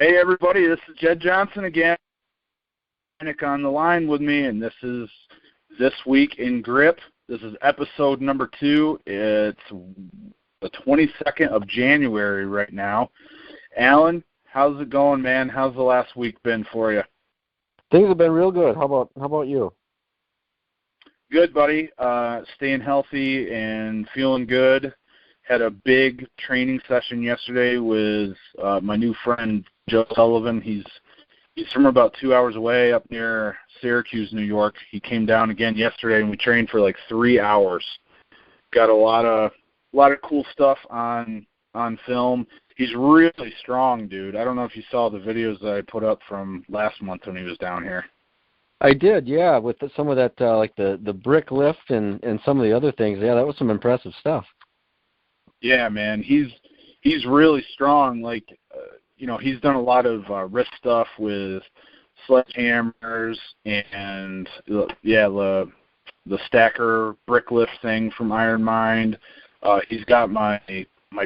Hey, everybody, this is Jedd Johnson again. Heineck on the line with me, and this is This Week in Grip. This is episode number 2. It's the 22nd of January right now. Alan, how's it going, man? How's the last week been for you? Things have been real good. How about you? Good, buddy. Staying healthy and feeling good. Had a big training session yesterday with my new friend, Joe Sullivan. He's from about 2 hours away up near Syracuse, New York. He came down again yesterday, and we trained for like 3 hours. Got a lot of cool stuff on film. He's really strong, dude. I don't know if you saw the videos that I put up from last month when he was down here. I did, yeah, with some of that, like the brick lift and some of the other things. Yeah, that was some impressive stuff. Yeah, man, he's really strong. Like, he's done a lot of wrist stuff with sledgehammers and the stacker brick lift thing from Iron Mind. He's got my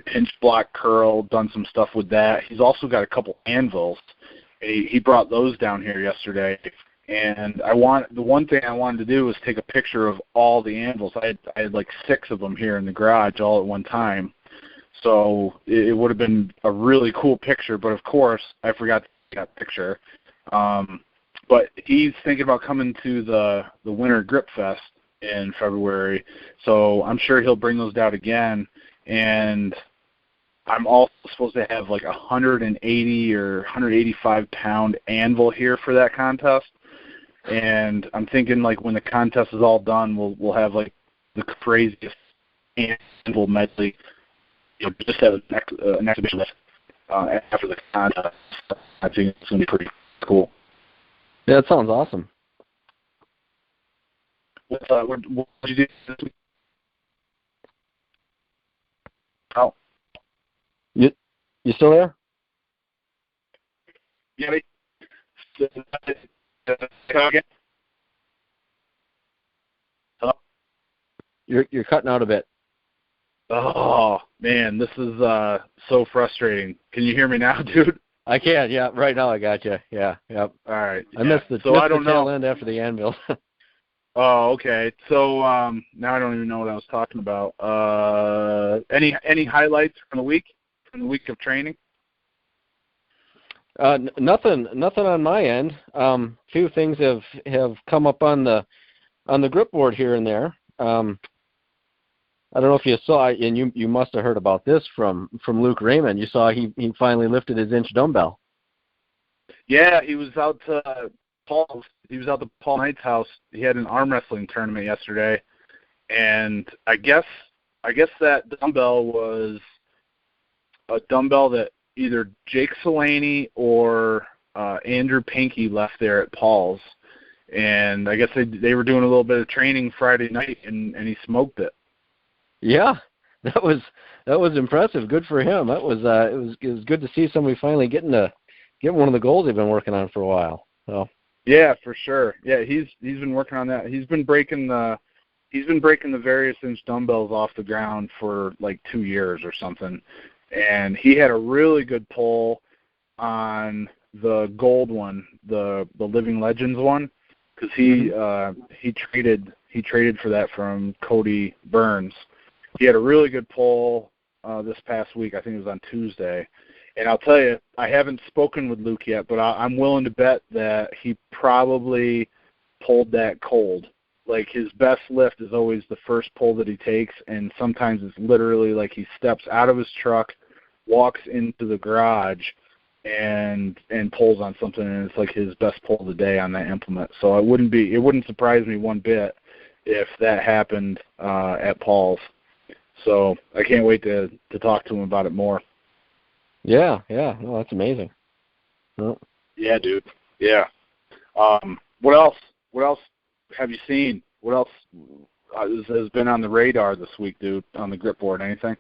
pinch block curl, done some stuff with that. He's also got a couple anvils. He brought those down here yesterday. And the one thing I wanted to do was take a picture of all the anvils. I had like 6 of them here in the garage all at one time. So it would have been a really cool picture, but of course I forgot to take that picture. But he's thinking about coming to the Winter Grip Fest in February, so I'm sure he'll bring those down again. And I'm also supposed to have like 180 or 185 pound anvil here for that contest. And I'm thinking, like, when the contest is all done, we'll have like the craziest anvil medley. Just have an exhibition after the contest. I think it's going to be pretty cool. Yeah, that sounds awesome. What did you do this week? Oh. You still there? Yeah. Hello? You're cutting out a bit. Oh, man, this is so frustrating. Can you hear me now, dude? I can, yeah. Right now I got you. Yeah, yep. All right. I missed the tail end after the anvil. Oh, okay. So now I don't even know what I was talking about. Any highlights from the week of training? Nothing on my end. Few things have come up on the grip board here and there. I don't know if you saw, and you must have heard about this from Luke Raymond. You saw he finally lifted his inch dumbbell. Yeah, he was out to Paul's. He was out to Paul Knight's house. He had an arm wrestling tournament yesterday, and I guess that dumbbell was a dumbbell that either Jake Solaney or Andrew Pinky left there at Paul's, and I guess they were doing a little bit of training Friday night, and he smoked it. Yeah, that was impressive. Good for him. That was it was good to see somebody finally get one of the goals they've been working on for a while. So. Yeah, for sure. Yeah, he's been working on that. He's been breaking the various inch dumbbells off the ground for like 2 years or something. And he had a really good pull on the gold one, the Living Legends one, because he traded for that from Cody Burns. He had a really good pull this past week. I think it was on Tuesday. And I'll tell you, I haven't spoken with Luke yet, but I'm willing to bet that he probably pulled that cold. Like, his best lift is always the first pull that he takes, and sometimes it's literally like he steps out of his truck, walks into the garage, and pulls on something, and it's like his best pull of the day on that implement. So it wouldn't surprise me one bit if that happened at Paul's. So I can't wait to talk to him about it more. Yeah. No, that's amazing. Oh. Yeah, dude. Yeah. What else have you seen? What else has been on the radar this week, dude, on the grip board? Anything?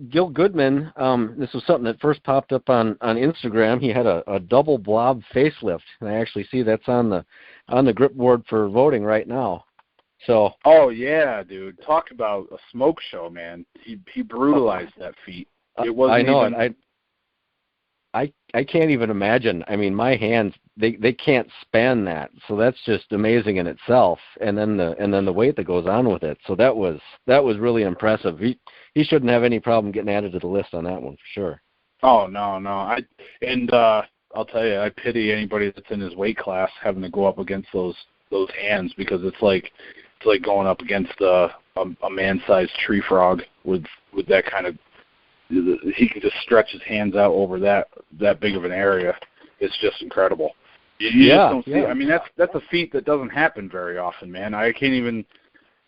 Gil Goodman, this was something that first popped up on Instagram. He had a double blob facelift, and I actually see that's on the grip board for voting right now. So. Oh yeah, dude! Talk about a smoke show, man. He brutalized that feat. It wasn't. I know even, it. I can't even imagine. I mean, my hands, they can't span that. So that's just amazing in itself. And then the weight that goes on with it. So that was really impressive. He shouldn't have any problem getting added to the list on that one for sure. Oh, no. I'll tell you, I pity anybody that's in his weight class having to go up against those hands, because it's like going up against a man-sized tree frog with that kind of. He can just stretch his hands out over that big of an area. It's just incredible. You just don't see it. I mean, that's a feat that doesn't happen very often, man. I can't even.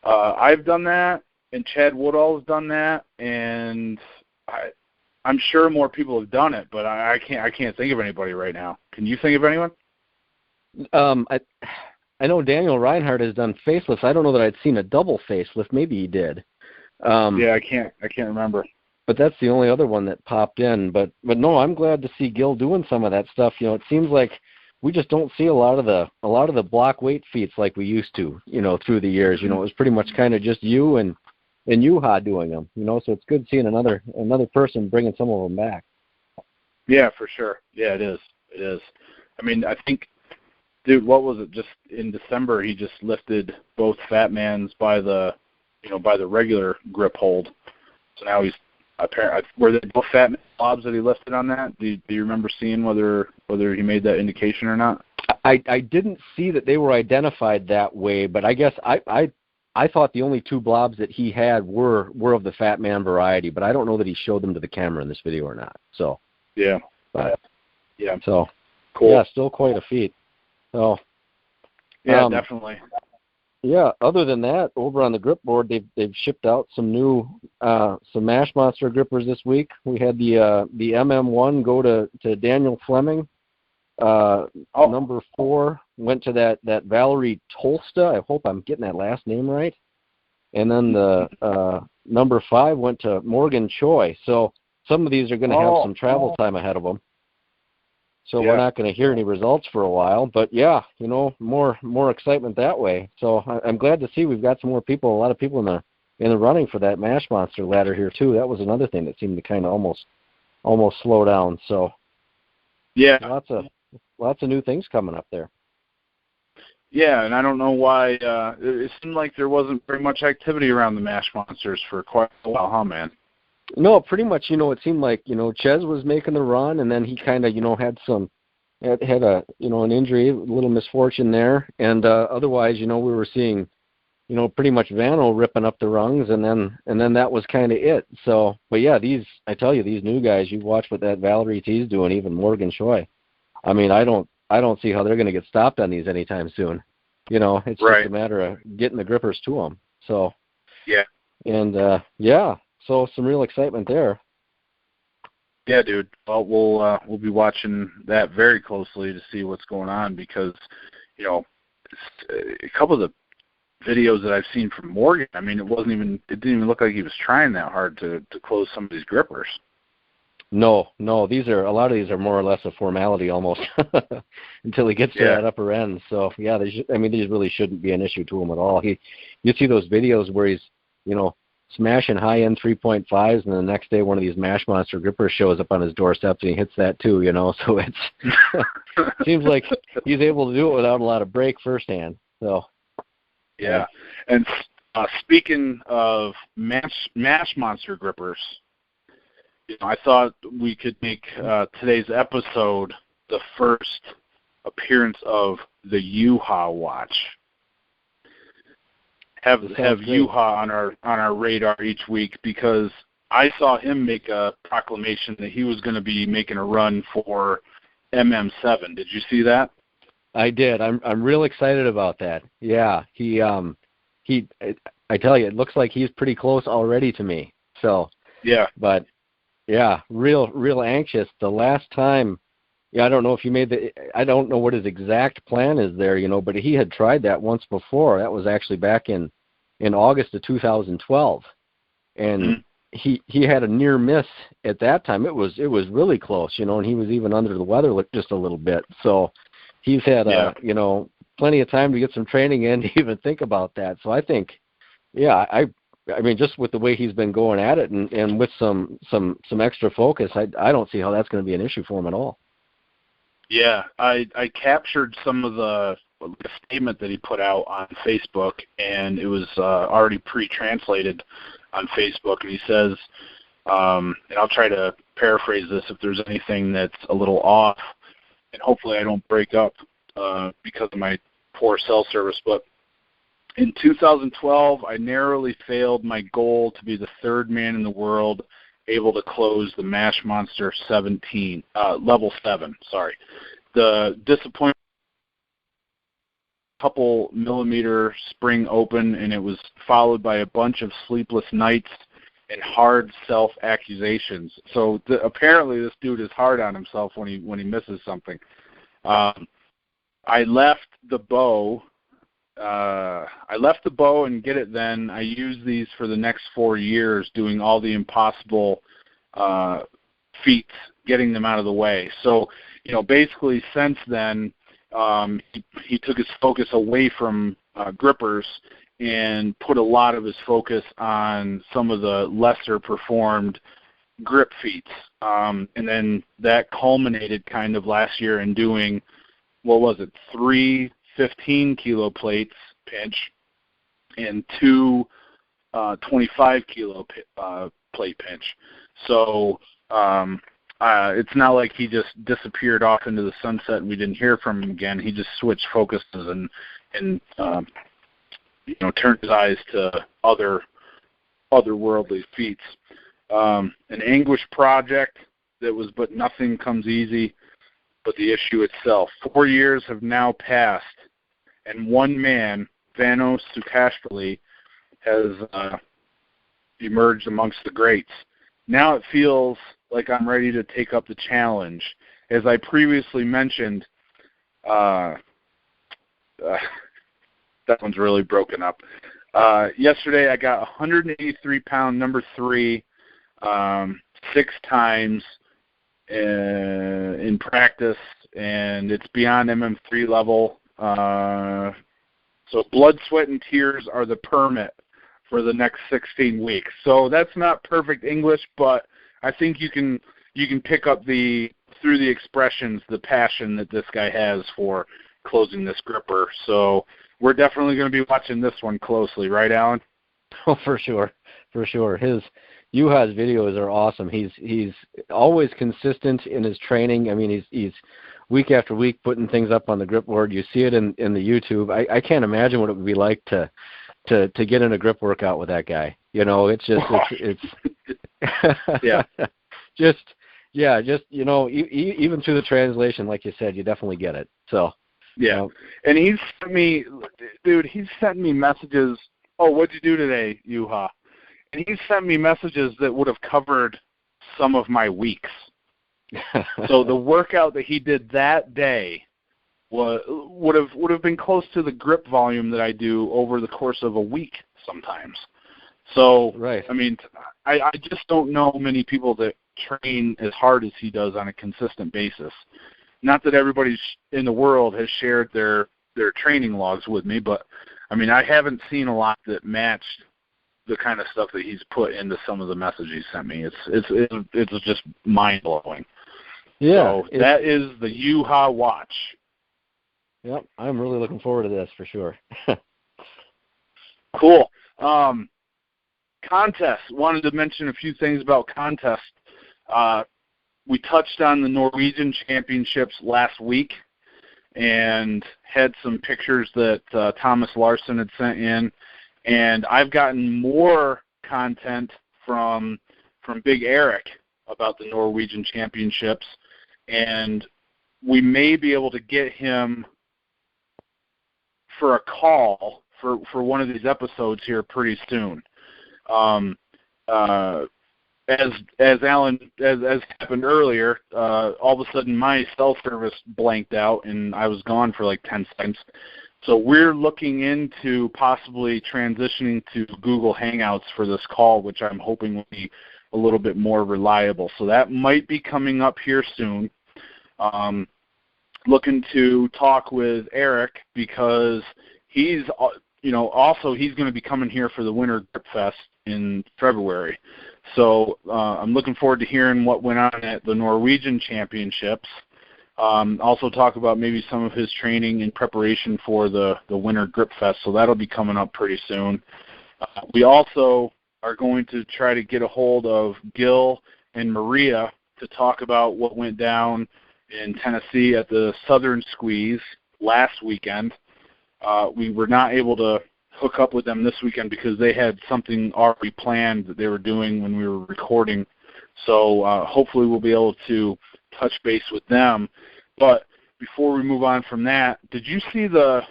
I've done that, and Chad Woodall has done that, and I'm sure more people have done it, but I can't think of anybody right now. Can you think of anyone? I know Daniel Reinhardt has done facelifts. I don't know that I'd seen a double facelift. Maybe he did. Yeah, I can't remember. But that's the only other one that popped in. But no, I'm glad to see Gil doing some of that stuff. You know, it seems like we just don't see a lot of the block weight feats like we used to. You know, through the years. You know, it was pretty much kind of just you and Juha doing them. You know, so it's good seeing another person bringing some of them back. Yeah, for sure. Yeah, it is. It is. I mean, I think, dude, what was it? Just in December, he just lifted both Fat Mans by the regular grip hold. So now he's apparently, were they both Fat Man blobs that he lifted on that? Do you remember seeing whether he made that indication or not? I didn't see that they were identified that way, but I guess I thought the only two blobs that he had were of the Fat Man variety, but I don't know that he showed them to the camera in this video or not. So yeah, but yeah, so cool. Yeah, still quite a feat. So yeah, definitely. Yeah. Other than that, over on the grip board, they've shipped out some new Samash Monster grippers this week. We had the MM1 go to Daniel Fleming. Number 4 went to that Valerie Tolsta. I hope I'm getting that last name right. And then the number 5 went to Morgan Choi. So some of these are going to have some travel time ahead of them. So we're not going to hear any results for a while. But yeah, you know, more excitement that way. So I'm glad to see we've got some more people, a lot of people in the running for that Mash Monster ladder here too. That was another thing that seemed to kind of almost slow down. So yeah, lots of new things coming up there. Yeah, and I don't know why. It seemed like there wasn't very much activity around the Mash Monsters for quite a while, huh, man? No, pretty much. You know, it seemed like Ches was making the run, and then he kind of had a an injury, a little misfortune there, and otherwise, we were seeing pretty much Vano ripping up the rungs, and then that was kind of it. So, but yeah, I tell you, these new guys, you watch what that Valerie T's doing, even Morgan Choi. I mean, I don't see how they're going to get stopped on these anytime soon. It's just a matter of getting the grippers to them. So yeah, and so some real excitement there. Yeah, dude. Well, we'll be watching that very closely to see what's going on, because a couple of the videos that I've seen from Morgan, I mean, it didn't even look like he was trying that hard to close some of these grippers. No, a lot of these are more or less a formality almost until he gets to that upper end. So yeah, these really shouldn't be an issue to him at all. You see those videos where he's smashing high-end 3.5s, and the next day one of these Mash Monster grippers shows up on his doorstep and he hits that too. So it's seems like he's able to do it without a lot of break firsthand. So yeah, and speaking of Mash Monster grippers, I thought we could make today's episode the first appearance of the Juha watch. Have Juha on our radar each week, because I saw him make a proclamation that he was going to be making a run for MM7. Did you see that? I did. I'm real excited about that. Yeah, I tell you, it looks like he's pretty close already to me. So yeah, but yeah, real anxious. The last time, I don't know if I don't know what his exact plan is there, but he had tried that once before. That was actually back in August of 2012, and he had a near miss at that time. It was really close, and he was even under the weather just a little bit. So he's had plenty of time to get some training in to even think about that. So I think, I mean, just with the way he's been going at it and with some extra focus, I don't see how that's going to be an issue for him at all. Yeah, I captured some of the statement that he put out on Facebook, and it was already pre-translated on Facebook, and he says, and I'll try to paraphrase this if there's anything that's a little off, and hopefully I don't break up because of my poor cell service, but in 2012, I narrowly failed my goal to be the third man in the world able to close the Mash Monster level 7. The disappointment, couple millimeter spring open, and it was followed by a bunch of sleepless nights and hard self-accusations. So apparently this dude is hard on himself when he misses something. I left the bow and get it then. I used these for the next 4 years, doing all the impossible feats, getting them out of the way. So, basically since then, he took his focus away from grippers and put a lot of his focus on some of the lesser performed grip feats. And then that culminated kind of last year in doing, 3 15-kilo plates pinch and 2 25-kilo plate pinch. So it's not like he just disappeared off into the sunset and we didn't hear from him again. He just switched focuses and turned his eyes to otherworldly feats. An anguish project that was but nothing comes easy but the issue itself. 4 years have now passed, and one man, Vano Sukashvili, has emerged amongst the greats. Now it feels like I'm ready to take up the challenge. As I previously mentioned, that one's really broken up. Yesterday I got 183-pound number 3 6 times in practice, and it's beyond MM3 level. So blood, sweat, and tears are the permit for the next 16 weeks. So that's not perfect English, but I think you can pick up through the expressions, the passion that this guy has for closing this gripper. So we're definitely going to be watching this one closely, right, Alan? Oh, for sure. His Juha's videos are awesome. He's always consistent in his training. I mean, he's week after week putting things up on the grip board. You see it in the YouTube. I can't imagine what it would be like to get in a grip workout with that guy. It's just yeah. Even through the translation, like you said, you definitely get it. So yeah. And he's sent me messages. Oh, what'd you do today, Juha? And he sent me messages that would have covered some of my weeks. So the workout that he did that day would have been close to the grip volume that I do over the course of a week sometimes. So, right. I mean, I just don't know many people that train as hard as he does on a consistent basis. Not that everybody in the world has shared their training logs with me, but, I mean, I haven't seen a lot that matched the kind of stuff that he's put into some of the messages he sent me. It's just mind-blowing. Yeah. So that is the Juha watch. Yep, I'm really looking forward to this for sure. Cool. Contests. Wanted to mention a few things about contests. We touched on the Norwegian Championships last week and had some pictures that Thomas Larson had sent in. And I've gotten more content from Big Eric about the Norwegian Championships, and we may be able to get him for a call for one of these episodes here pretty soon. As happened earlier, all of a sudden my cell service blanked out and I was gone for like 10 seconds. So we're looking into possibly transitioning to Google Hangouts for this call, which I'm hoping will be a little bit more reliable. So that might be coming up here soon. Looking to talk with Eric because he's also he's going to be coming here for the Winter Grip Fest in February. So I'm looking forward to hearing what went on at the Norwegian Championships. Also talk about maybe some of his training in preparation for the Winter Grip Fest. So that'll be coming up pretty soon. We also are going to try to get a hold of Gil and Maria to talk about what went down in Tennessee at the Southern Squeeze last weekend. We were not able to hook up with them this weekend because they had something already planned that they were doing when we were recording. So hopefully we'll be able to touch base with them. But before we move on from that, did you see the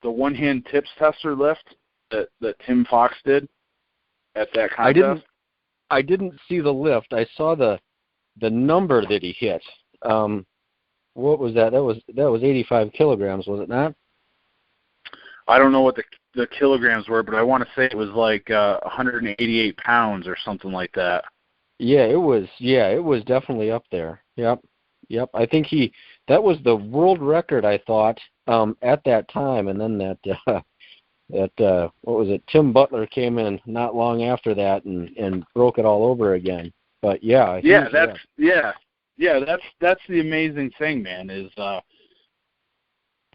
one-hand tips tester lift that Tim Fox did at that contest? I didn't see the lift. I saw the number that he hit. What was that? That was 85 kilograms, was it not? I don't know what the kilograms were, but I want to say it was like 188 pounds or something like that. Yeah, it was definitely up there. Yep. I think that was the world record, I thought, at that time, and then that what was it? Tim Butler came in not long after that and broke it all over again. But yeah. That's the amazing thing, man, is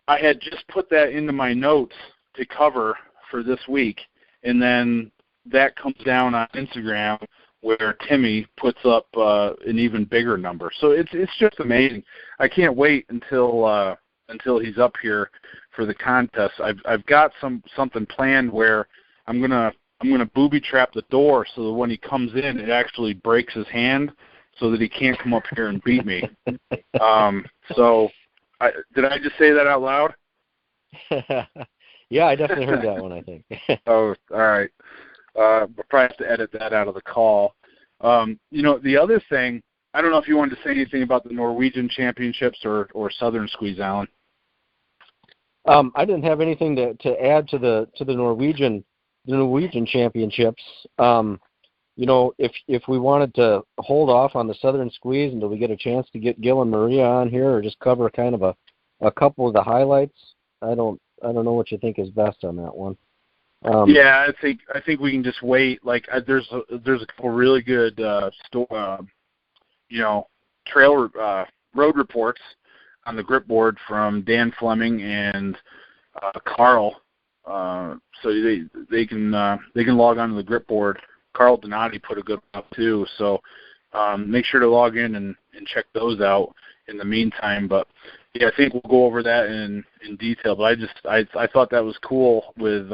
I had just put that into my notes to cover for this week, and then that comes down on Instagram where Timmy puts up an even bigger number. So it's just amazing. I can't wait until he's up here for the contest. I've got something planned where I'm gonna booby trap the door so that when he comes in, it actually breaks his hand so that he can't come up here and beat me. So did I just say that out loud? Yeah, I definitely heard that one, I think. Oh, all right. We'll probably have to edit that out of the call. The other thing, I don't know if you wanted to say anything about the Norwegian Championships or Southern Squeeze, Alan. I didn't have anything to add to the Norwegian Championships. If we wanted to hold off on the Southern Squeeze until we get a chance to get Gil and Maria on here, or just cover kind of a couple of the highlights, I don't know what you think is best on that one. I think we can just wait. Like there's a couple really good trail road reports on the grip board from Dan Fleming and Carl. So they can log on to the grip board. Carl Donati put a good one up too. So make sure to log in and check those out in the meantime. But yeah, I think we'll go over that in detail. But I thought that was cool with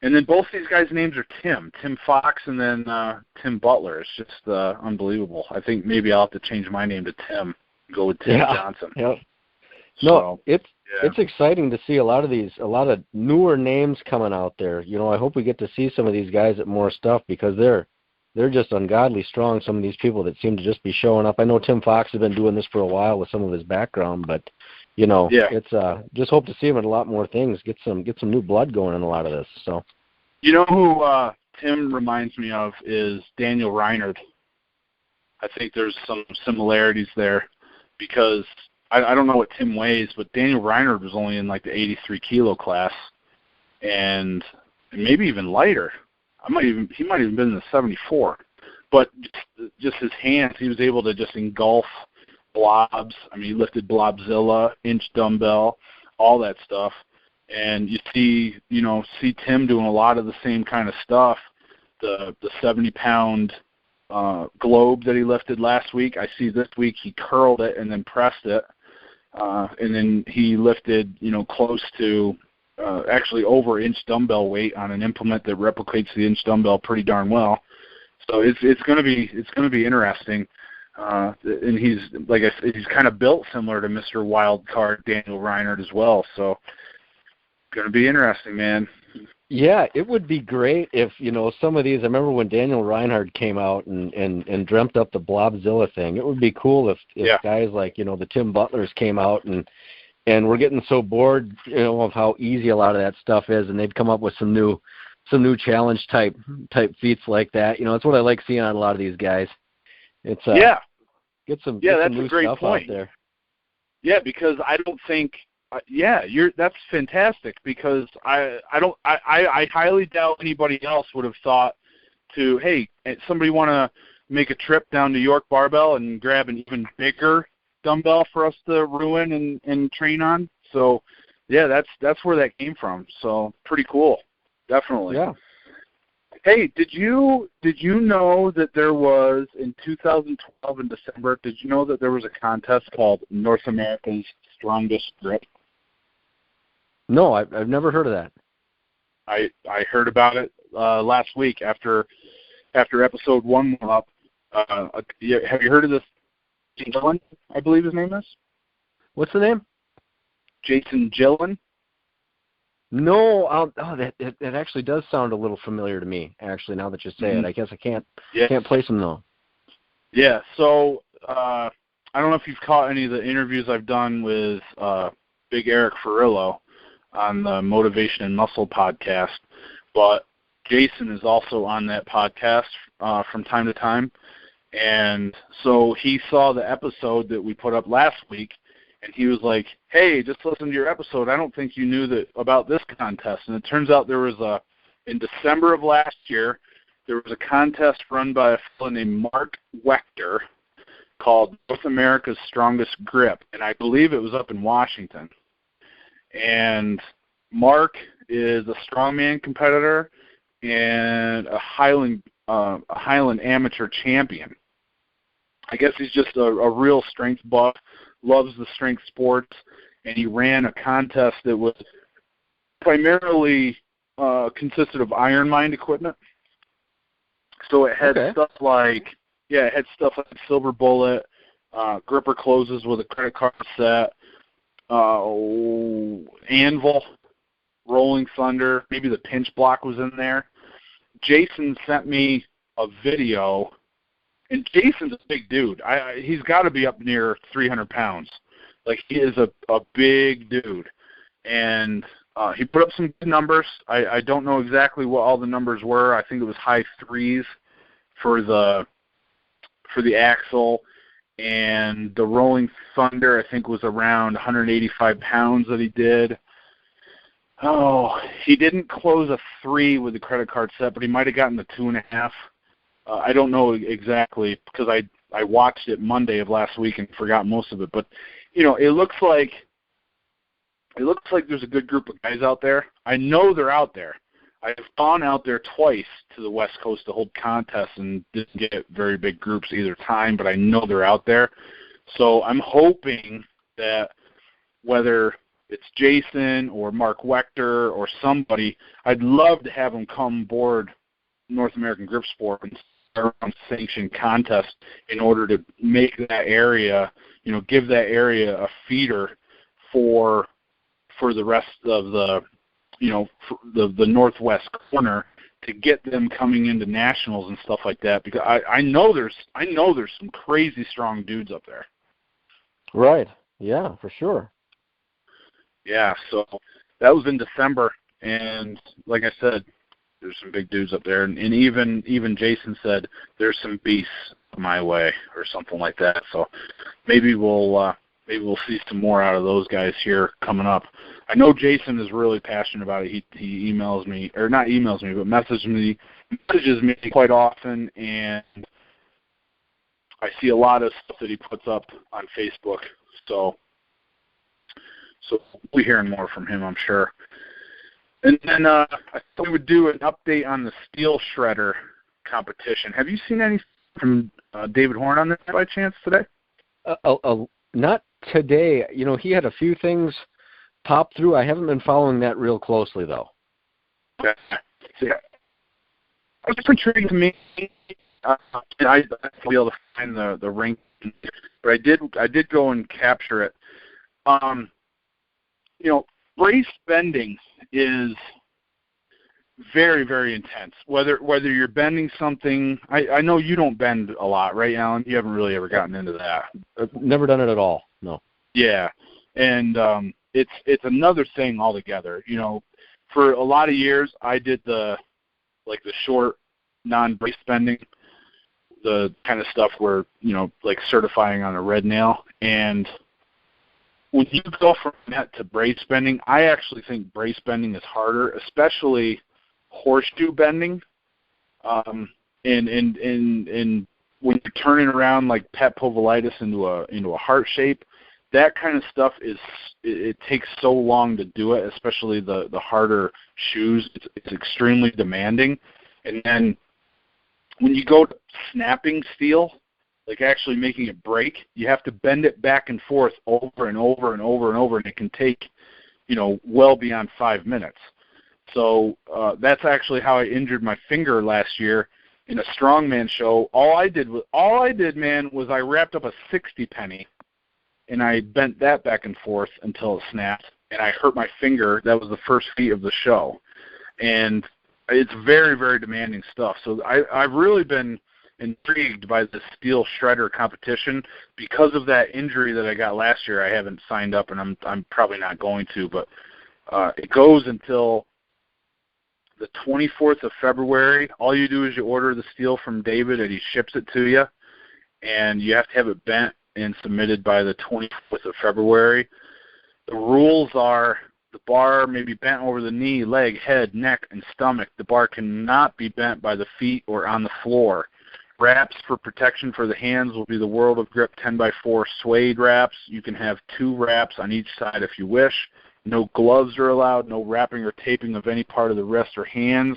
and then both these guys' names are Tim Fox and then Tim Butler. It's just unbelievable. I think maybe I'll have to change my name to Tim. Go with Tim Johnson. Yeah. No, it's exciting to see a lot of newer names coming out there. I hope we get to see some of these guys at more stuff because they're just ungodly strong. Some of these people that seem to just be showing up. I know Tim Fox has been doing this for a while with some of his background, but it's just hope to see him in a lot more things. Get some new blood going in a lot of this. So, who Tim reminds me of is Daniel Reinhardt. I think there's some similarities there because I don't know what Tim weighs, but Daniel Reinhardt was only in like the 83 kilo class, and maybe even lighter. He might even been in the 74. But just his hands, he was able to just engulf blobs. I mean, he lifted Blobzilla, inch dumbbell, all that stuff. And you see Tim doing a lot of the same kind of stuff. The 70-pound globe that he lifted last week, I see this week he curled it and then pressed it. And then he lifted, close to actually over inch dumbbell weight on an implement that replicates the inch dumbbell pretty darn well. So it's going to be interesting. And he's, like I said, he's kind of built similar to Mr. Wildcard Daniel Reinhardt as well. So going to be interesting, man. Yeah, it would be great if, some of these, I remember when Daniel Reinhardt came out and dreamt up the Blobzilla thing. It would be cool if guys like, the Tim Butlers came out and we're getting so bored, of how easy a lot of that stuff is, and they'd come up with some new challenge type feats like that. It's what I like seeing on a lot of these guys. It's get some new that's a great stuff point out there. Yeah, because I don't think that's fantastic, because I highly doubt anybody else would have thought to, hey, somebody want to make a trip down to York Barbell and grab an even bigger dumbbell for us to ruin and train on. So, yeah, that's where that came from. So, pretty cool, definitely. Yeah. Hey, did you know that there was, in 2012 in December, did you know that there was a contest called North America's Strongest Grip? No, I've never heard of that. I heard about it last week after episode 1 went up. Have you heard of this? Gillen, I believe his name is. What's the name? Jason Gillen. No, that actually does sound a little familiar to me. Actually, now that you say it, I guess I can't place him though. Yeah. So I don't know if you've caught any of the interviews I've done with Big Eric Ferrillo on the Motivation and Muscle podcast, but Jason is also on that podcast from time to time. And so he saw the episode that we put up last week, and he was like, hey, just listen to your episode. I don't think you knew that about this contest. And it turns out there was in December of last year, there was a contest run by a fellow named Mark Wechter called North America's Strongest Grip. And I believe it was up in Washington. And Mark is a strongman competitor and a Highland amateur champion. I guess he's just a real strength buff, loves the strength sports, and he ran a contest that was primarily consisted of Iron Mind equipment. So it had stuff like Silver Bullet, gripper closes with a credit card set, Anvil, Rolling Thunder, maybe the pinch block was in there. Jason sent me a video, and Jason's a big dude. He's got to be up near 300 pounds. Like, he is a big dude. And he put up some good numbers. I don't know exactly what all the numbers were. I think it was high threes for the axle. And the Rolling Thunder, I think, was around 185 pounds that he did. Oh, he didn't close a 3 with the credit card set, but he might have gotten the 2.5. I don't know exactly, because I watched it Monday of last week and forgot most of it. But, it looks like there's a good group of guys out there. I know they're out there. I've gone out there twice to the West Coast to hold contests and didn't get very big groups either time, but I know they're out there. So I'm hoping that whether it's Jason or Mark Wechter or somebody, I'd love to have them come board North American Grip Sport and start on sanctioned contests in order to make that area, give that area a feeder for the rest of the northwest corner, to get them coming into nationals and stuff like that, because I know there's some crazy strong dudes up there. Right. Yeah, for sure. Yeah, so that was in December, and like I said, there's some big dudes up there, and even Jason said there's some beasts my way or something like that. So maybe we'll see some more out of those guys here coming up. I know Jason is really passionate about it. He emails me, or not emails me, but messages me quite often, and I see a lot of stuff that he puts up on Facebook. So we'll be hearing more from him, I'm sure. And then I thought we would do an update on the steel shredder competition. Have you seen anything from David Horn on that by chance today? Not today. He had a few things pop through. I haven't been following that real closely, though. Yeah. It's intriguing to me. I'd be able to find the rank, but I did go and capture it. Brace bending is very, very intense. Whether you're bending something, I know you don't bend a lot, right, Alan? You haven't really ever gotten into that. I've never done it at all. No. Yeah, and it's another thing altogether. For a lot of years, I did the short non-brace bending, the kind of stuff where like certifying on a red nail, and when you go from net to brace bending, I actually think brace bending is harder, especially horseshoe bending. And when you're turning around like Pat Povolitis into a heart shape, that kind of stuff it takes so long to do it, especially the harder shoes. It's extremely demanding. And then when you go to snapping steel, like actually making it break, you have to bend it back and forth over and over and over and over, and it can take, well beyond 5 minutes. So that's actually how I injured my finger last year in a strongman show. All I did, man, was I wrapped up a 60 penny, and I bent that back and forth until it snapped, and I hurt my finger. That was the first feat of the show. And it's very, very demanding stuff. So I've really been intrigued by the steel shredder competition. Because of that injury that I got last year, I haven't signed up, and I'm probably not going to, but it goes until the 24th of February. All you do is you order the steel from David, and he ships it to you, and you have to have it bent and submitted by the 24th of February. The rules are the bar may be bent over the knee, leg, head, neck, and stomach. The bar cannot be bent by the feet or on the floor. Wraps for protection for the hands will be the World of Grip 10x4 suede wraps. You can have 2 wraps on each side if you wish. No gloves are allowed, no wrapping or taping of any part of the wrist or hands.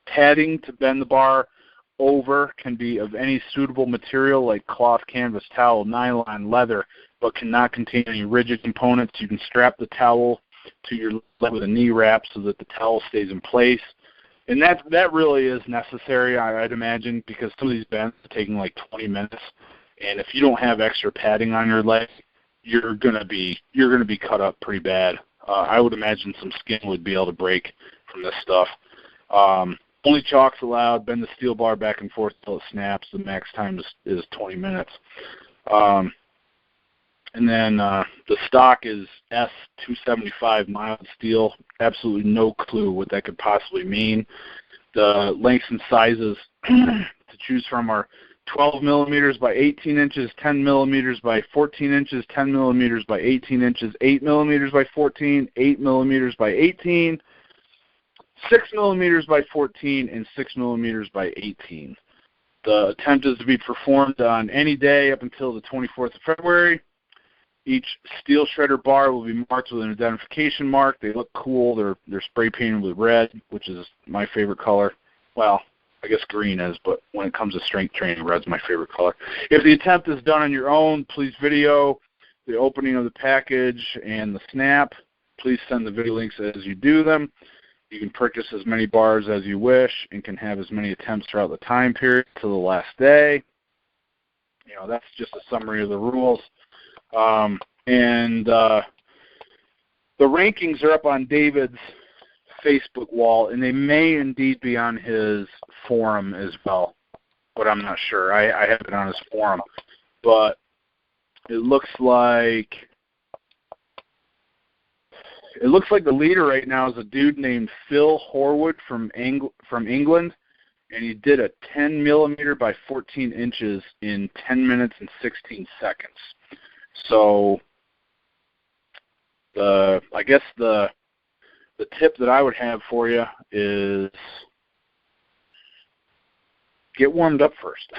Padding to bend the bar over can be of any suitable material like cloth, canvas, towel, nylon, leather, but cannot contain any rigid components. You can strap the towel to your leg with a knee wrap so that the towel stays in place. And that really is necessary, I'd imagine, because some of these bends are taking like 20 minutes. And if you don't have extra padding on your leg, you're gonna be cut up pretty bad. I would imagine some skin would be able to break from this stuff. Only chalks allowed. Bend the steel bar back and forth until it snaps. The max time is 20 minutes. And then the stock is S275 mild steel. Absolutely no clue what that could possibly mean. The lengths and sizes to choose from are 12 millimeters by 18 inches, 10 millimeters by 14 inches, 10 millimeters by 18 inches, 8 millimeters by 14, 8 millimeters by 18, 6 millimeters by 14, and 6 millimeters by 18. The attempt is to be performed on any day up until the 24th of February. Each steel shredder bar will be marked with an identification mark. They look cool. They're spray painted with red, which is my favorite color. Well, I guess green is, but when it comes to strength training, red's my favorite color. If the attempt is done on your own, please video the opening of the package and the snap. Please send the video links as you do them. You can purchase as many bars as you wish and can have as many attempts throughout the time period till the last day. That's just a summary of the rules. And the rankings are up on David's Facebook wall, and they may indeed be on his forum as well, but I'm not sure. I have it on his forum, but it looks like the leader right now is a dude named Phil Horwood from England, and he did a 10 millimeter by 14 inches in 10 minutes and 16 seconds. So I guess the tip that I would have for you is get warmed up first.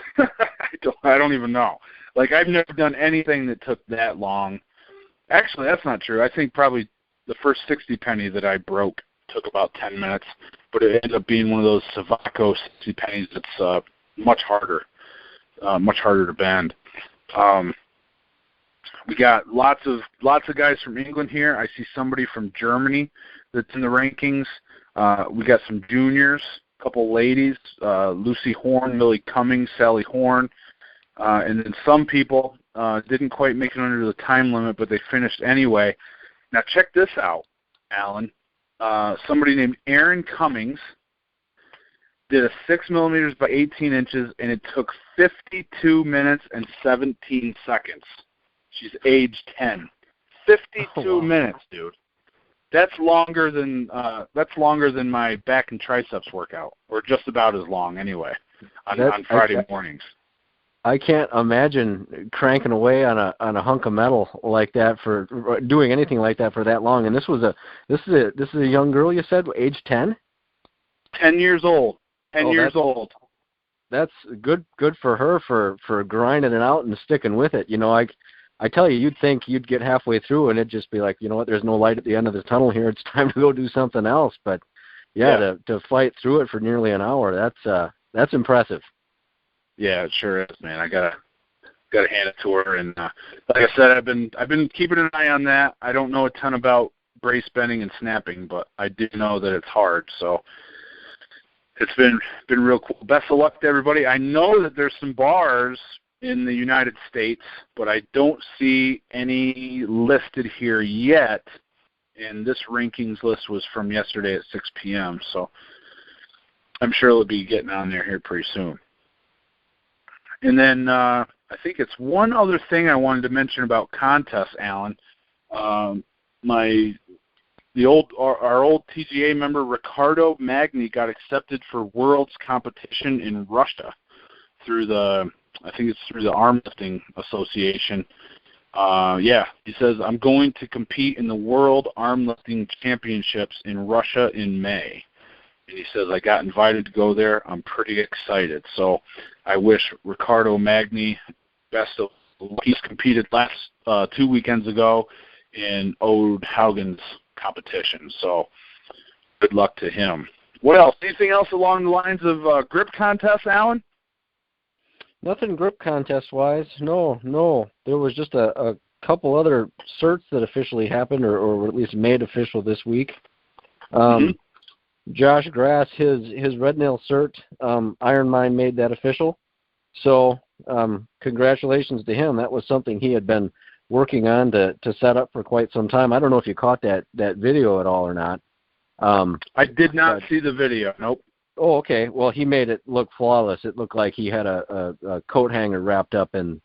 I don't even know. Like, I've never done anything that took that long. Actually, that's not true. I think probably the first 60 penny that I broke took about 10 minutes, but it ended up being one of those Savaco 60 pennies that's much harder to bend. We got lots of guys from England here. I see somebody from Germany that's in the rankings. We got some juniors, a couple ladies, Lucy Horn, Millie Cummings, Sally Horn, and then some people didn't quite make it under the time limit, but they finished anyway. Now check this out, Alan. Somebody named Erin Cummings did a 6 millimeters by 18 inches, and it took 52 minutes and 17 seconds. She's age 10. 52 minutes, dude. That's longer than my back and triceps workout, or just about as long anyway, on Friday mornings. I can't imagine cranking away on a hunk of metal like that for doing anything like that for that long. And this is a young girl, you said, age 10? 10 years old. 10 years old. That's good for her for grinding it out and sticking with it. You know, I tell you, you'd think you'd get halfway through and it'd just be like, you know what, there's no light at the end of the tunnel here. It's time to go do something else. But yeah. To fight through it for nearly an hour, that's impressive. Yeah, it sure is, man. I gotta hand it to her. And like I said, I've been keeping an eye on that. I don't know a ton about brace bending and snapping, but I do know that it's hard. So it's been real cool. Best of luck to everybody. I know that there's some bars in the United States, but I don't see any listed here yet. And this rankings list was from yesterday at 6 p.m., so I'm sure it'll be getting on there here pretty soon. And then I think it's one other thing I wanted to mention about contests, Alan. Our old TGA member Ricardo Magni got accepted for Worlds competition in Russia through the Arm Lifting Association. He says, I'm going to compete in the World Arm Lifting Championships in Russia in May. And he says, I got invited to go there. I'm pretty excited. So I wish Ricardo Magni best of luck. He's competed last 2 weekends ago in Ode Haugen's competition. So good luck to him. What else? Anything else along the lines of grip contests, Alan? Nothing grip contest-wise. No. There was just a couple other certs that officially happened or at least made official this week. Josh Grass, his red nail cert, Iron Mind made that official. So congratulations to him. That was something he had been working on to set up for quite some time. I don't know if you caught that video at all or not. I did not see the video. Nope. Oh, okay. Well, he made it look flawless. It looked like he had a coat hanger wrapped up in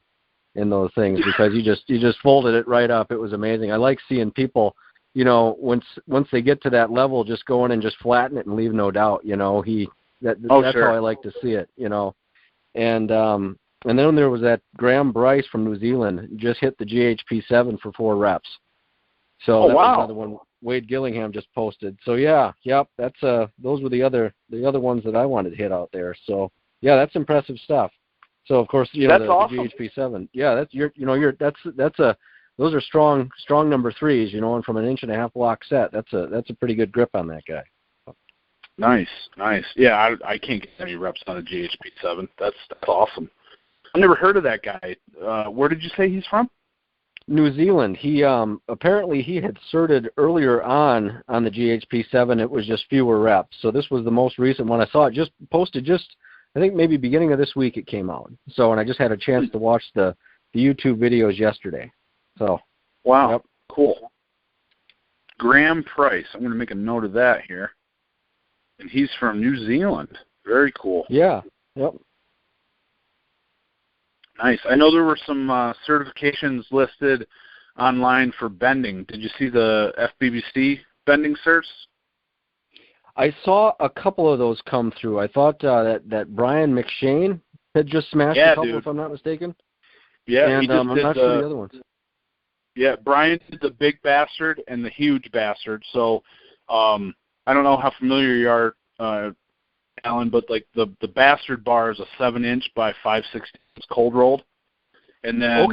those things because he just folded it right up. It was amazing. I like seeing people, you know, once they get to that level, just go in and just flatten it and leave no doubt. You know, that's sure. how I like to see it. You know, and then there was that Graham Bryce from New Zealand just hit the GHP7 for 4 reps. So that was another one Wade Gillingham just posted. So that's those were the other ones that I wanted to hit out there. So yeah, that's impressive stuff. So of course, you know, the GHP7. Yeah, those are strong number 3s, you know, and from an 1.5 block set, that's a pretty good grip on that guy. Nice. Yeah, I can't get any reps on a GHP7. That's awesome. I never heard of that guy. Where did you say he's from? New Zealand. He apparently he had certed earlier on the GHP7. It was just fewer reps. So this was the most recent one I saw. It just posted I think maybe beginning of this week it came out. So and I just had a chance to watch the YouTube videos yesterday. So wow, yep. Cool. Graham Price. I'm going to make a note of that here. And he's from New Zealand. Very cool. Yeah. Yep. Nice. I know there were some certifications listed online for bending. Did you see the FBBC bending certs? I saw a couple of those come through. I thought that Brian McShane had just smashed a couple, if I'm not mistaken. Yeah, and I'm not sure the other ones. Yeah, Brian did the big bastard and the huge bastard. So I don't know how familiar you are, Alan, but like the bastard bar is a 7-inch by 5/16 cold rolled, and then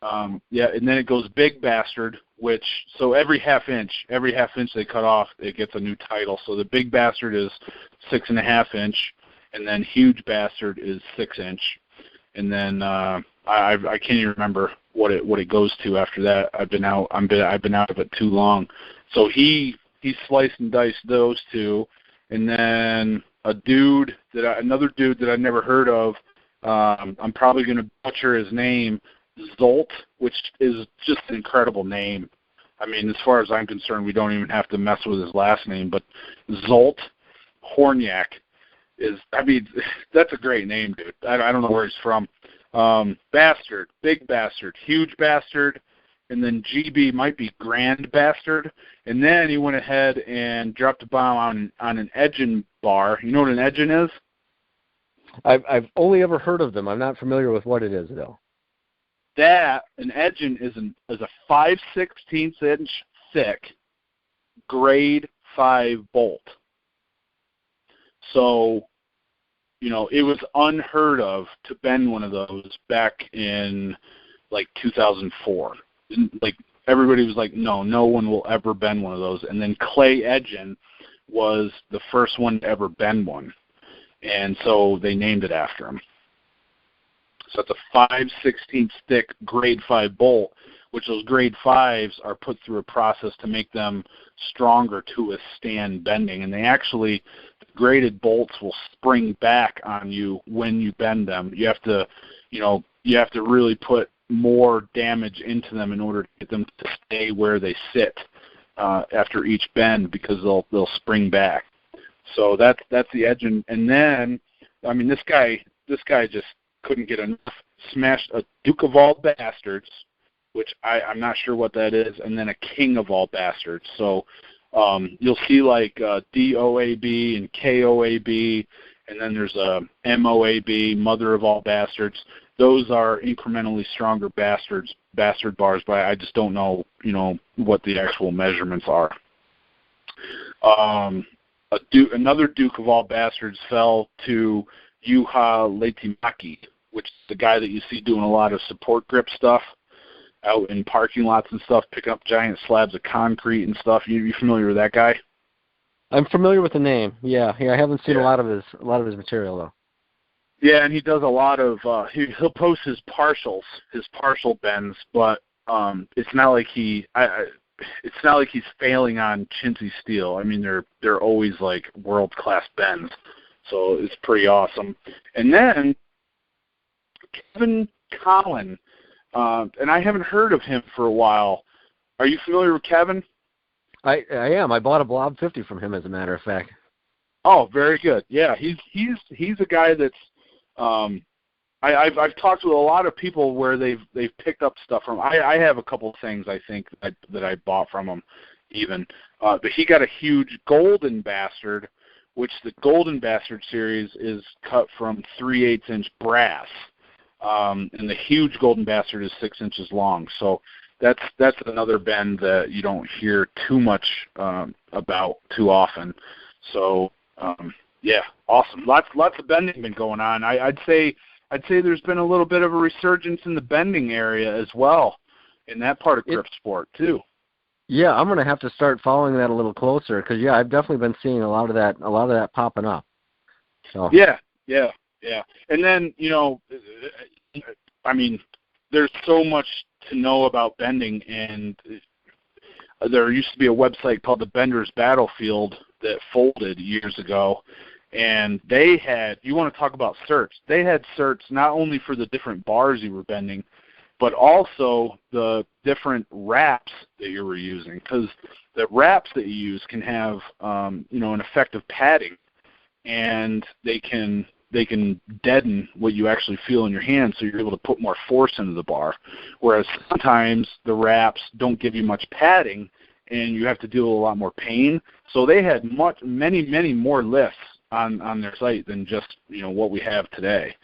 and then it goes big bastard, which so every half inch they cut off, it gets a new title. So the big bastard is 6.5 inch, and then huge bastard is 6 inch, and then I can't even remember what it goes to after that. I've been out of it too long. So he sliced and diced those two, and then another dude that I've never heard of. I'm probably going to butcher his name, Zolt, which is just an incredible name. I mean, as far as I'm concerned, we don't even have to mess with his last name, but Zolt Horniak that's a great name, dude. I don't know where he's from. Bastard, big bastard, huge bastard, and then GB might be grand bastard. And then he went ahead and dropped a bomb on an Edgin bar. You know what an Edgin is? I've only ever heard of them. I'm not familiar with what it is, though. That, an edging is a 5/16 inch thick grade 5 bolt. So, it was unheard of to bend one of those back in, 2004. Everybody was like, no one will ever bend one of those. And then Clay Edgin was the first one to ever bend one. And so they named it after him. So it's a 5/16 thick grade 5 bolt, which those grade 5s are put through a process to make them stronger to withstand bending. And they actually, the graded bolts will spring back on you when you bend them. You have to, really put more damage into them in order to get them to stay where they sit after each bend, because they'll spring back. So that's the edge. And then, this guy just couldn't get enough. Smashed a Duke of all bastards, which I'm not sure what that is, and then a King of all bastards. So you'll see DOAB and KOAB, and then there's a MOAB, Mother of all bastards. Those are incrementally stronger bastard bars, but I just don't know, what the actual measurements are. Another Duke of all bastards fell to Juha Lehtimäki, which is the guy that you see doing a lot of support grip stuff out in parking lots and stuff, picking up giant slabs of concrete and stuff. You familiar with that guy? I'm familiar with the name. Yeah. I haven't seen a lot of his material though. Yeah, and he does a lot of he'll post his partial bends, but it's not like he's failing on chintzy steel. They're always like world-class bends. So it's pretty awesome. And then Kevin Colin, and I haven't heard of him for a while. Are you familiar with Kevin? I am. I bought a Blob 50 from him, as a matter of fact. Oh, very good. Yeah, he's a guy that's I've talked with a lot of people where they've picked up stuff from. I have a couple of things I think that I bought from him even, but he got a huge Golden Bastard, which the Golden Bastard series is cut from 3/8 inch brass, and the huge Golden Bastard is 6 inches long. So that's another bend that you don't hear too much about too often. So yeah, awesome. Lots of bending been going on. I'd say there's been a little bit of a resurgence in the bending area as well in that part of grip sport too. Yeah, I'm going to have to start following that a little closer because I've definitely been seeing a lot of that popping up. So yeah. And then there's so much to know about bending, and there used to be a website called the Bender's Battlefield that folded years ago, and they had, you want to talk about certs, they had certs not only for the different bars you were bending, but also the different wraps that you were using, because the wraps that you use can have an effect of padding, and they can deaden what you actually feel in your hand, so you're able to put more force into the bar. Whereas sometimes the wraps don't give you much padding, and you have to deal with a lot more pain. So they had many more lifts on their site than just what we have today.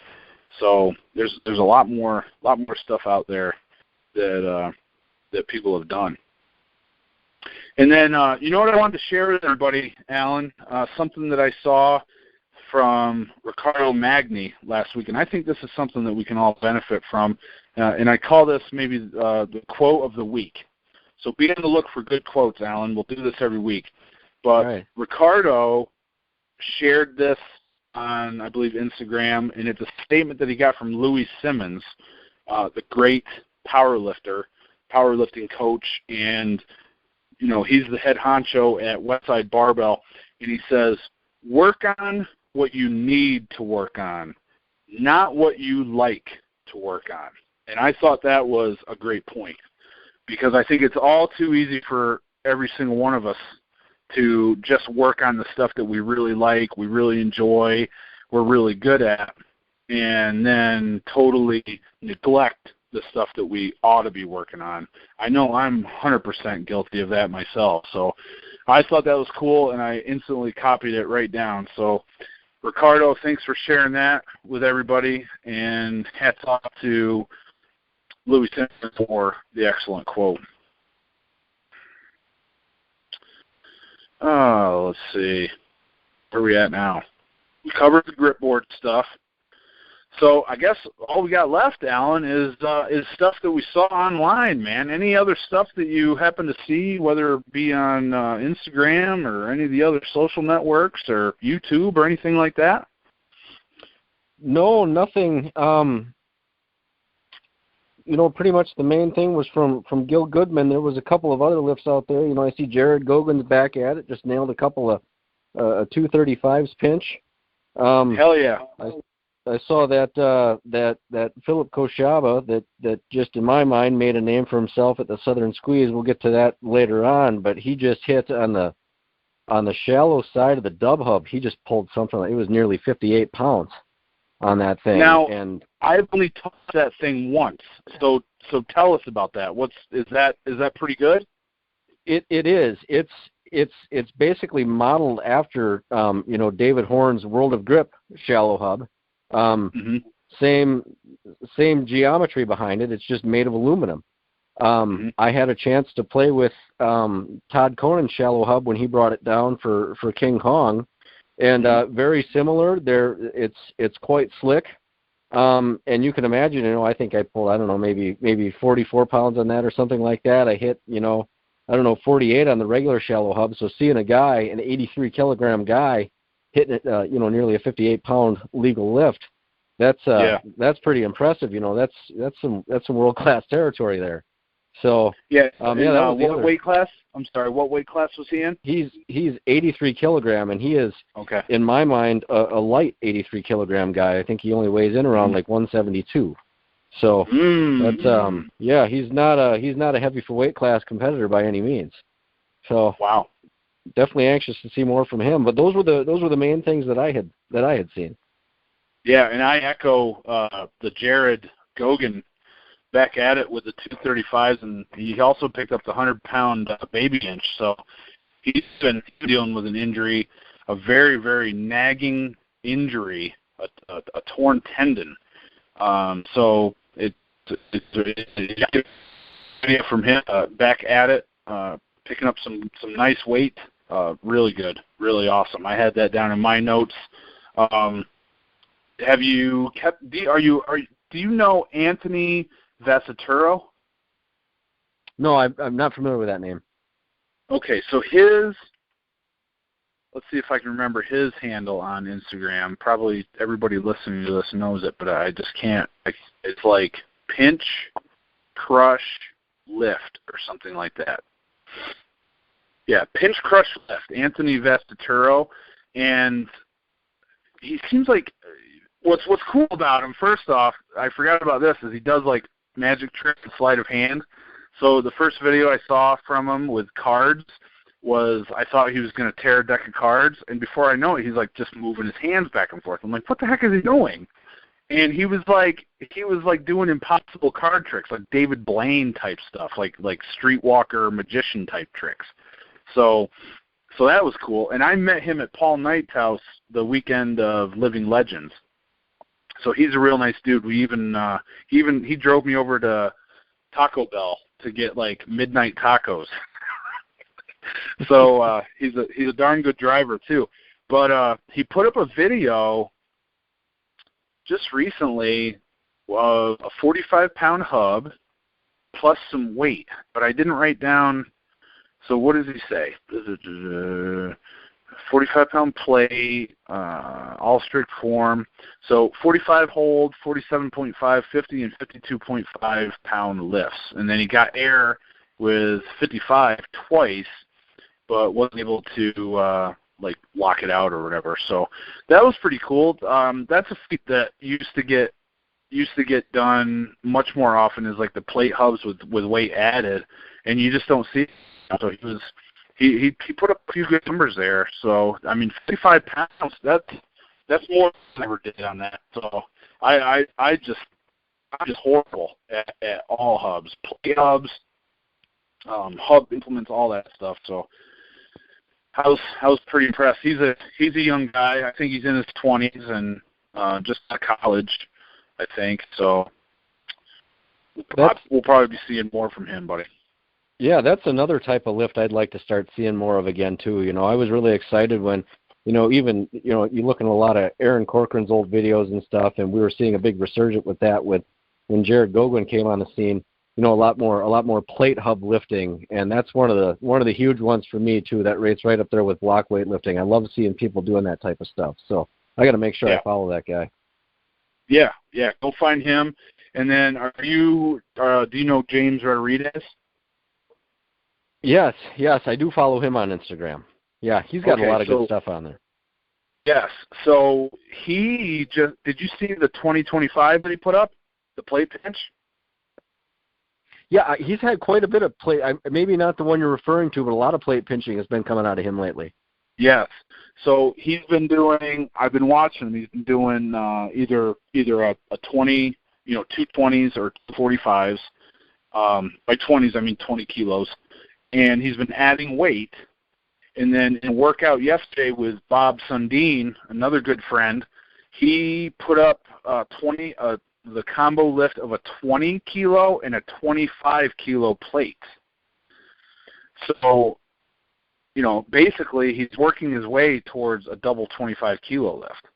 So there's a lot more stuff out there that people have done. And then you know what I wanted to share with everybody, Alan? Something that I saw from Ricardo Magni last week, and I think this is something that we can all benefit from. And I call this maybe the quote of the week. So be on the look for good quotes, Alan. We'll do this every week. But right. Ricardo shared this on, I believe, Instagram, and it's a statement that he got from Louis Simmons, the great powerlifting coach, and he's the head honcho at Westside Barbell, and he says, work on what you need to work on, not what you like to work on. And I thought that was a great point, because I think it's all too easy for every single one of us to just work on the stuff that we really like, we really enjoy, we're really good at, and then totally neglect the stuff that we ought to be working on. I know I'm 100% guilty of that myself. So I thought that was cool, and I instantly copied it right down. So Ricardo, thanks for sharing that with everybody, and hats off to Louis Simmons for the excellent quote. Let's see. Where are we at now? We covered the grip board stuff. So I guess all we got left, Alan, is stuff that we saw online, man. Any other stuff that you happen to see, whether it be on Instagram or any of the other social networks or YouTube or anything like that? No, nothing. Pretty much the main thing was from Gil Goodman. There was a couple of other lifts out there. I see Jared Gogan's back at it, just nailed a couple of 235s pinch. Hell yeah. I saw that Philip Koshaba that just in my mind made a name for himself at the Southern Squeeze. We'll get to that later on, but he just hit on the shallow side of the dub hub. He just pulled something like, it was nearly 58 pounds on that thing. Now, and I've only touched that thing once. So tell us about that. Is that pretty good? It is. It's basically modeled after David Horn's World of Grip shallow hub. Same geometry behind it. It's just made of aluminum. I had a chance to play with Todd Conan's shallow hub when he brought it down for King Kong, and very similar. It's quite slick, and you can imagine. I think I pulled, maybe 44 pounds on that or something like that. I hit 48 on the regular shallow hub. So seeing a guy, an 83 kilogram guy, hitting it, nearly a 58 pound legal lift, that's pretty impressive. That's some world class territory there. So that was what weight class? I'm sorry, what weight class was he in? He's 83 kilogram, and he is, in my mind, a light 83 kilogram guy. I think he only weighs in around like 172. So that's he's not a heavy for weight class competitor by any means. So wow, definitely anxious to see more from him. But those were the main things that I had seen. Yeah, and I echo the Jared Gogan back at it with the 235s, and he also picked up the 100-pound baby inch. So he's been dealing with an injury, a very, very nagging injury, a torn tendon. So it's from him back at it, picking up some nice weight. Really good, really awesome. I had that down in my notes. Have you kept? Do you know Anthony Vasaturo? No, I'm not familiar with that name. Okay, so let's see if I can remember his handle on Instagram. Probably everybody listening to this knows it, but I just can't. It's like Pinch, Crush, Lift, or something like that. Yeah, Pinch, Crush, Lift, Anthony Vasaturo. And he seems like, what's cool about him, first off, I forgot about this, is he does like magic tricks and sleight of hand. So the first video I saw from him with cards was, I thought he was going to tear a deck of cards, and before I know it, he's like just moving his hands back and forth. I'm like, what the heck is he doing? And he was like doing impossible card tricks, like David Blaine type stuff, like streetwalker magician type tricks. So that was cool. And I met him at Paul Knight's house the weekend of Living Legends. So he's a real nice dude. He drove me over to Taco Bell to get like midnight tacos. So he's a darn good driver too. But he put up a video just recently of a 45-pound hub plus some weight. But I didn't write down. So what does he say? 45-pound plate, all strict form. So 45 hold, 47.5, 50, and 52.5-pound lifts. And then he got air with 55 twice, but wasn't able to lock it out or whatever. So that was pretty cool. That's a feat that used to get done much more often, is like the plate hubs with weight added, and you just don't see it. So he put up a few good numbers there. So I mean, 55 pounds, that's more than I ever did on that. So I'm just horrible at all hubs, plate hubs, hub implements, all that stuff. So I was pretty impressed. He's a young guy. I think he's in his 20s and just out of college, I think. So we'll probably be seeing more from him, buddy. Yeah, that's another type of lift I'd like to start seeing more of again too. I was really excited when, even you look at a lot of Aaron Corcoran's old videos and stuff, and we were seeing a big resurgence with that when Jared Goguen came on the scene. A lot more plate hub lifting, and that's one of the huge ones for me too. That rates right up there with block weightlifting. I love seeing people doing that type of stuff. So I got to make sure I follow that guy. Yeah, go find him. And then, do you know James Rodriguez? Yes, I do follow him on Instagram. Yeah, he's got a lot of good stuff on there. Yes. So did you see the 2025 that he put up, the plate pinch? Yeah, he's had quite a bit of plate. Maybe not the one you're referring to, but a lot of plate pinching has been coming out of him lately. Yes. So he's been doing. I've been watching him. He's been doing either a 20, 220s or 245s. By 20s, I mean 20 kilos. And he's been adding weight. And then in a workout yesterday with Bob Sundin, another good friend, he put up the combo lift of a 20 kilo and a 25 kilo plate. So, basically he's working his way towards a double 25 kilo lift,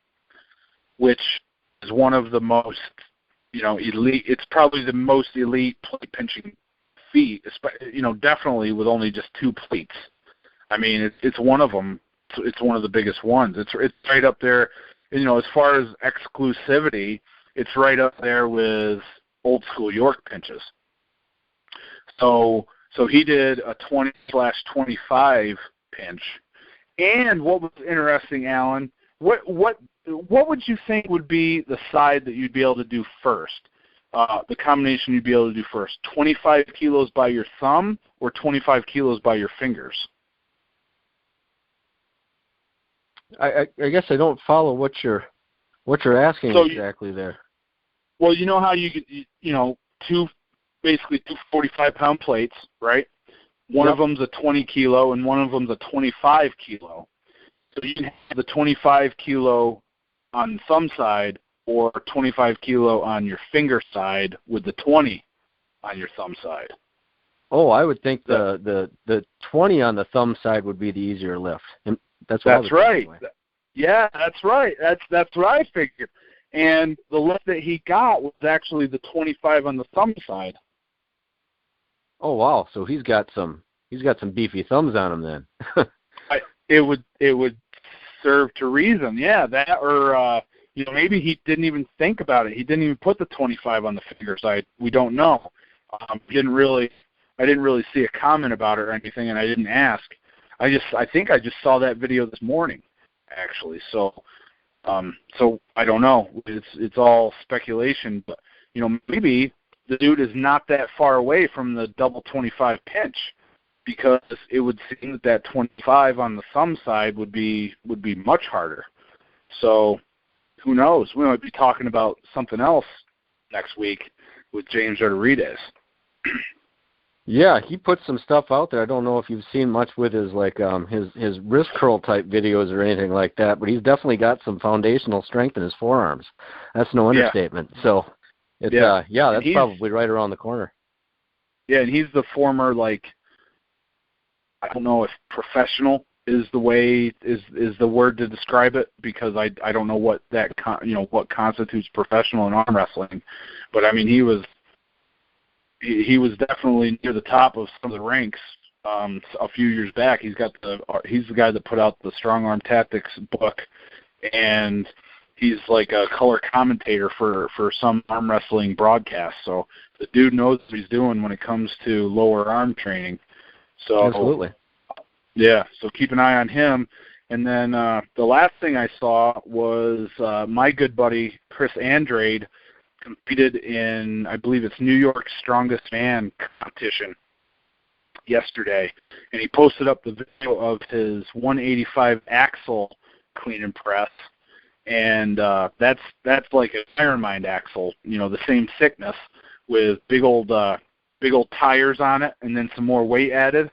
which is one of the most, elite. It's probably the most elite plate pinching feat, definitely with only just 2 plates. I mean, it's one of them. It's one of the biggest ones. It's right up there, as far as exclusivity. It's right up there with old school York pinches. So he did a 20/25 pinch. And what was interesting, Alan, what would you think would be the side that you'd be able to do first? The combination you'd be able to do first, 25 kilos by your thumb or 25 kilos by your fingers? I guess I don't follow what you're asking exactly there. Well, you know how two 45-pound plates, right? One of them's a 20 kilo and one of them's a 25 kilo. So you can have the 25 kilo on the thumb side or 25 kilo on your finger side with the 20 on your thumb side. Oh, I would think the 20 on the thumb side would be the easier lift. And that's right. Yeah, that's right. That's what I figured. And the lift that he got was actually the 25 on the thumb side. Oh wow! So he's got some beefy thumbs on him then. It would serve to reason. Yeah, that or maybe he didn't even think about it. He didn't even put the 25 on the finger side. We don't know. I didn't really see a comment about it or anything, and I didn't ask. I think I just saw that video this morning, actually. So I don't know. It's all speculation, but maybe the dude is not that far away from the double 25 pinch, because it would seem that 25 on the thumb side would be much harder. So who knows? We might be talking about something else next week with James Rodriguez. Yeah, he put some stuff out there. I don't know if you've seen much with his his wrist curl type videos or anything like that, but he's definitely got some foundational strength in his forearms. That's no understatement. Yeah. So it's that's probably right around the corner. Yeah, and he's the former, I don't know if professional is the word to describe it, because I don't know what what constitutes professional in arm wrestling, but I mean he was definitely near the top of some of the ranks a few years back. He's the guy that put out the Strong Arm Tactics book, and he's like a color commentator for some arm wrestling broadcasts. So the dude knows what he's doing when it comes to lower arm training. So absolutely. Yeah, so keep an eye on him. And then the last thing I saw was my good buddy Chris Andrade competed in, I believe it's New York's Strongest Man competition yesterday, and he posted up the video of his 185 axle clean and press, and that's like an Iron Mind axle, the same thickness with big old tires on it, and then some more weight added,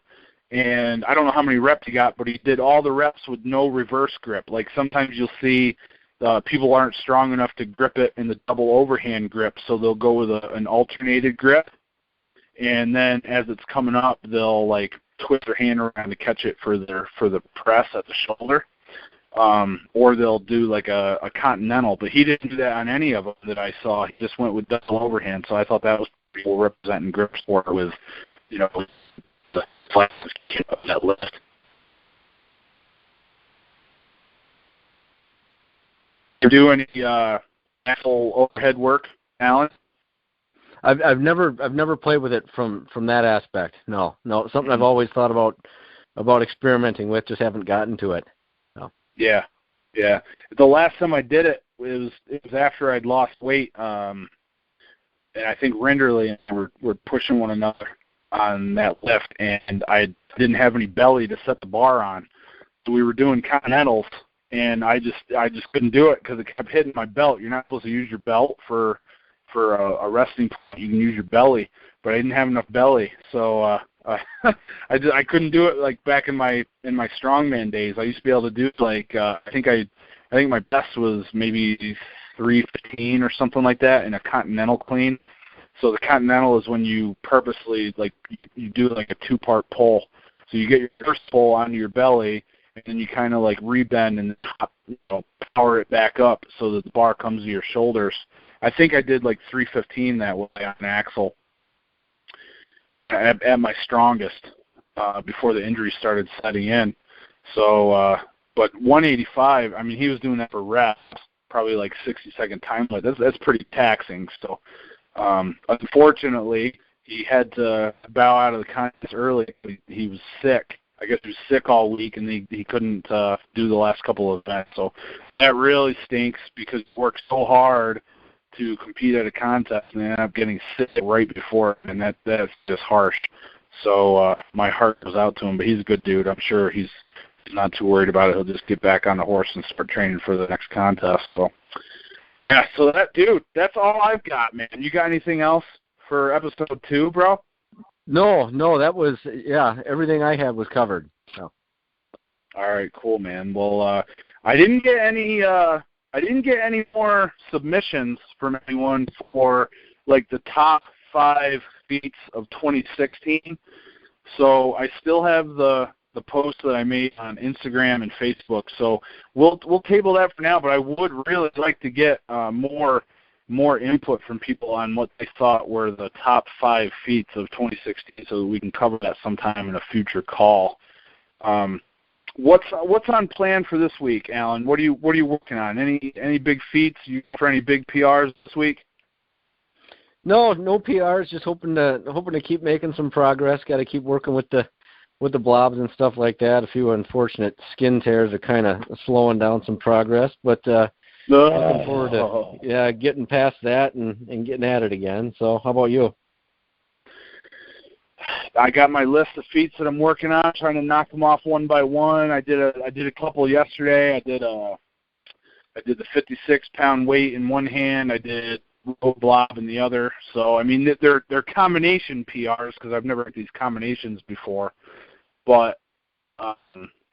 and I don't know how many reps he got, but he did all the reps with no reverse grip. Like sometimes you'll see people aren't strong enough to grip it in the double overhand grip, so they'll go with an alternated grip, and then as it's coming up, they'll like twist their hand around to catch it for the press at the shoulder, or they'll do like a continental. But he didn't do that on any of them that I saw. He just went with double overhand. So I thought that was pretty cool, representing grip sport with, the flex of that lift. You do any axle overhead work, Alan? I've never played with it from that aspect. No, something I've always thought about experimenting with, just haven't gotten to it. No. Yeah. The last time I did it was after I'd lost weight, and I think Rinderly and I were pushing one another on that lift, and I didn't have any belly to set the bar on, so we were doing continentals, and I just couldn't do it because it kept hitting my belt. You're not supposed to use your belt for a resting point. You can use your belly, but I didn't have enough belly, so I couldn't do it like back in my strongman days. I used to be able to do like I think my best was maybe 315 or something like that in a Continental Clean. So the Continental is when you purposely like you do like a 2-part pull. So you get your first pull onto your belly, and then you kind of like rebend and power it back up so that the bar comes to your shoulders. I think I did like 315 that way on an axle at my strongest before the injury started setting in. So, but 185, I mean, he was doing that for reps, probably like 60-second time limit. That's pretty taxing. So, unfortunately, he had to bow out of the contest early. He was sick. I guess he was sick all week, and he couldn't do the last couple of events. So that really stinks because he worked so hard to compete at a contest and end up getting sick right before, and that's just harsh. So my heart goes out to him, but he's a good dude. I'm sure he's not too worried about it. He'll just get back on the horse and start training for the next contest. So yeah, so that's all I've got, man. You got anything else for episode 2, bro? No, that was everything I had was covered. So. All right, cool, man. Well, I didn't get any more submissions from anyone for like the top 5 feats of 2016. So I still have the post that I made on Instagram and Facebook. So we'll table that for now. But I would really like to get more input from people on what they thought were the top 5 feats of 2016, so that we can cover that sometime in a future call. What's on plan for this week, Alan? What are you working on? Any big feats? You for any big PRs this week? No PRs. Just hoping to keep making some progress. Got to keep working with the blobs and stuff like that. A few unfortunate skin tears are kind of slowing down some progress, but looking forward to getting past that and getting at it again. So how about you? I got my list of feats that I'm working on, trying to knock them off one by one. I did a couple yesterday. I did the 56-pound weight in one hand. I did row blob in the other. So I mean, they're combination PRs because I've never had these combinations before. But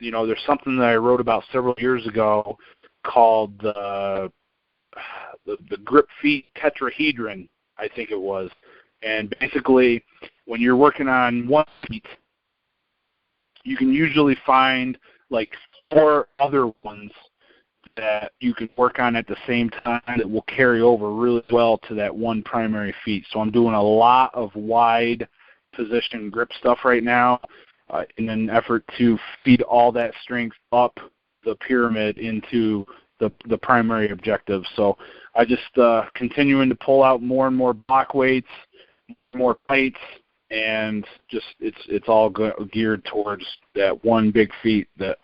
there's something that I wrote about several years ago called the grip feet tetrahedron, I think it was. And basically, when you're working on one feat, you can usually find like 4 other ones that you can work on at the same time that will carry over really well to that one primary feat. So I'm doing a lot of wide position grip stuff right now in an effort to feed all that strength up the pyramid into the primary objective. So I just continuing to pull out more and more block weights, more plates, and just it's all geared towards that one big feat that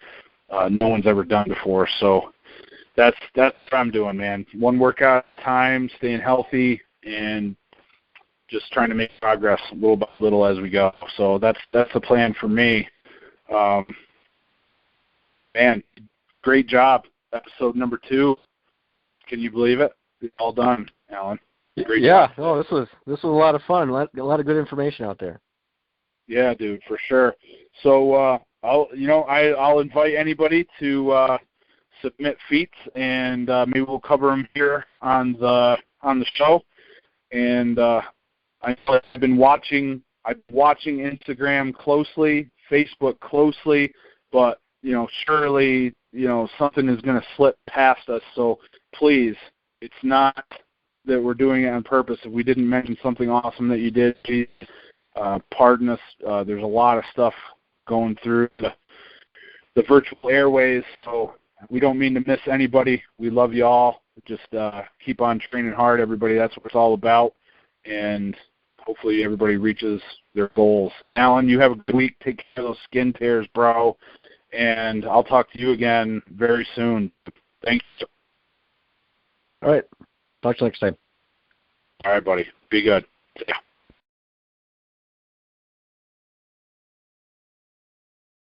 no one's ever done before. So that's what I'm doing, man. One workout at a time, staying healthy, and just trying to make progress little by little as we go. So that's the plan for me. Man, great job. Episode number 2. Can you believe it? It's all done, Alan. Great job. Oh, this was a lot of fun. A lot of good information out there. Yeah, dude, for sure. So I'll invite anybody to submit feats, and maybe we'll cover them here on the show. And I've been watching Instagram closely, Facebook closely, but surely something is going to slip past us. So please, it's not that we're doing it on purpose. If we didn't mention something awesome that you did, please pardon us. There's a lot of stuff going through the virtual airways, so we don't mean to miss anybody. We love you all. Just keep on training hard, everybody. That's what it's all about. And hopefully everybody reaches their goals. Alan, you have a good week. Take care of those skin tears, bro. And I'll talk to you again very soon. Thanks. All right. Talk to you next time. All right, buddy. Be good. Yeah.